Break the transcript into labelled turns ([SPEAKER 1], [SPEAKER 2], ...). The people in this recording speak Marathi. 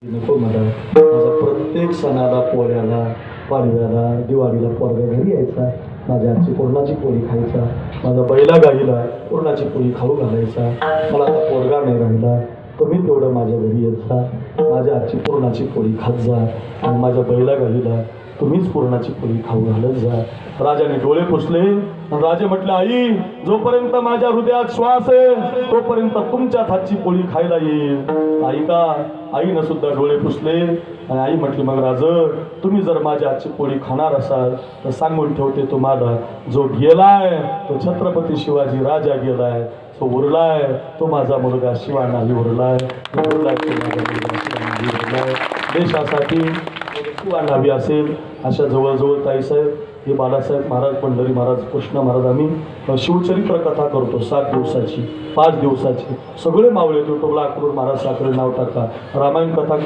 [SPEAKER 1] नको मला माझा प्रत्येक सणाला, पोळ्याला, पाडव्याला, दिवाळीला पोरगा घरी यायचा, माझ्या आजची पुरणाची पोळी खायचा, माझा बैला गाईला पुरणाची पोळी खाऊ घालायचा. मला आता पोरगा नाही राहिला, तुम्ही तेवढं माझ्या घरी येत जा, माझ्या आजची पुरणाची पोळी खात जा आणि माझ्या बैला गाईला तुम्हीच पुरणाची पोळी खाऊ घालत जा. राजाने डोळे पुसले आणि राजे म्हटले, आई, जोपर्यंत माझ्या हृदयात श्वास आहे तोपर्यंत तुमच्याच हातची पोळी खायला येईल. आई का आईनं सुद्धा डोळे पुसले आणि आई म्हटली, मग राज, तुम्ही जर माझ्या हातची पोळी खाणार असाल तर सांगून ठेवते तुम्हाला, जो गेलाय तो छत्रपती शिवाजी राजा गेलाय, तो उरलाय तो माझा मुलगा शिवा नाही उरलाय, उरलाय तो माझा मुलगा शिवा नाही उरलाय. देशासाठी शिवा नावी असेल अशा जवळजवळ ताईसाहेब, हे बाळासाहेब महाराज, पंढरी महाराज, कृष्ण महाराज, आम्ही शिवचरित्र कथा करतो 7 दिवसाची, 5 दिवसाची. सगळे मावळे, युट्यूबला अक्रूर महाराज साखरे नाव टाका, रामायण कथा